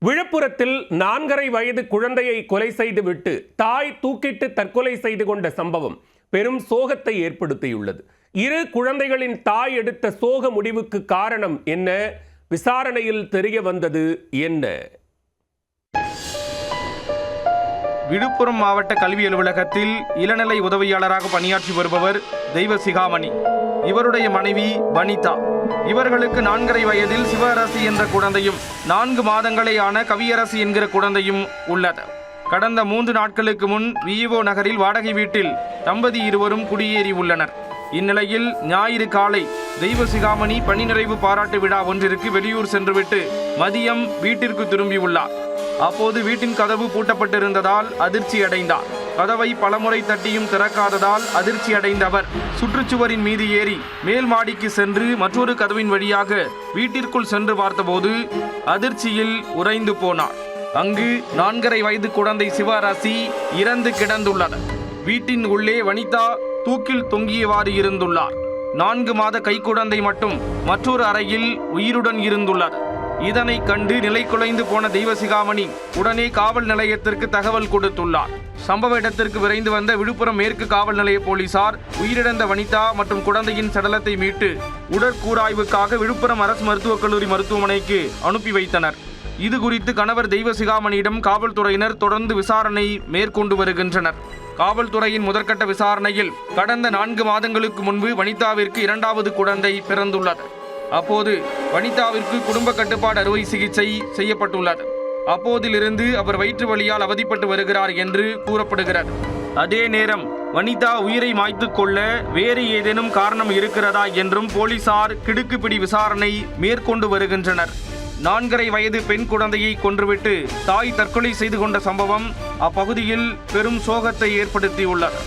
விழுப்புரத்தில் 4.5 வயது குழந்தையை கொலை செய்துவிட்டு தாய் தூக்கிட்டு தற்கொலை செய்து கொண்ட சம்பவம் பெரும் சோகத்தை ஏற்படுத்தியுள்ளது. இரு குழந்தைகளின் தாய் எடுத்த சோக முடிவுக்கு காரணம் என்ன? விசாரணையில் தெரிய வந்தது என்ன? விழுப்புரம் மாவட்ட கல்வி அலுவலகத்தில் இளநிலை உதவியாளராக பணியாற்றி வருபவர் தெய்வசிகாமணி. இவருடைய மனைவி வனிதா. இவர்களுக்கு 4.5 வயதில் சிவஅரசி என்ற குழந்தையும் 4 மாதங்களே ஆன கவியரசி என்கிற குழந்தையும் உள்ளது. கடந்த 3 நாட்களுக்கு முன் விஓ நகரில் வாடகை வீட்டில் தம்பதி இருவரும் குடியேறி உள்ளனர். இந்நிலையில் ஞாயிறு காலை தெய்வசிகாமணி பணி நிறைவு பாராட்டு விழா ஒன்றிற்கு வெளியூர் சென்றுவிட்டு மதியம் வீட்டிற்கு திரும்பியுள்ளார். அப்போது வீட்டின் கதவு பூட்டப்பட்டிருந்ததால் அதிர்ச்சி அடைந்தார். கதவை பலமுறை தட்டியும் திறக்காததால் அதிர்ச்சி அடைந்த அவர் சுற்றுச்சுவரின் மீது ஏறி மேல் மாடிக்கு சென்று மற்றொரு கதவின் வழியாக வீட்டிற்குள் சென்று பார்த்தபோது அதிர்ச்சியில் உறைந்து போனார். அங்கு 4.5 வயது குழந்தை சிவஅரசி இறந்து கிடந்துள்ளது. வீட்டின் உள்ளே வனிதா தூக்கில் தொங்கியவாறு இருந்துள்ளார். 4 மாத கைக்குழந்தை மட்டும் மற்றொரு அறையில் உயிருடன் இருந்துள்ளது. இதனை கண்டு நிலை குலைந்து போன தெய்வசிகாமணி உடனே காவல் நிலையத்திற்கு தகவல் கொடுத்துள்ளார். சம்பவ இடத்திற்கு விரைந்து வந்த விழுப்புரம் மேற்கு காவல் நிலைய போலீசார் உயிரிழந்த வனிதா மற்றும் குழந்தையின் சடலத்தை மீட்டு உடற்கூராய்வுக்காக விழுப்புரம் அரசு மருத்துவக் கல்லூரி மருத்துவமனைக்கு அனுப்பி வைத்தனர். இது குறித்து கணவர் தெய்வசிகாமணியிடம் காவல்துறையினர் தொடர்ந்து விசாரணை மேற்கொண்டு வருகின்றனர். காவல்துறையின் முதற்கட்ட விசாரணையில் கடந்த 4 மாதங்களுக்கு முன்பு வனிதாவிற்கு 2வது குழந்தை பிறந்துள்ளது. அப்போது வனிதாவிற்கு குடும்ப கட்டுப்பாடு அறுவை சிகிச்சை செய்யப்பட்டுள்ளது. அப்போதிலிருந்து அவர் வயிற்று வலியால் அவதிப்பட்டு வருகிறார் என்று கூறப்படுகிறது. அதே நேரம் வனிதா உயிரை மாய்த்து கொள்ள வேறு ஏதேனும் காரணம் இருக்கிறதா என்றும் போலீசார் கிடுக்குப்பிடி விசாரணை மேற்கொண்டு வருகின்றனர். 4.5 வயது பெண் குழந்தையை கொன்றுவிட்டு தாய் தற்கொலை செய்து கொண்ட சம்பவம் அப்பகுதியில் பெரும் சோகத்தை ஏற்படுத்தியுள்ளது.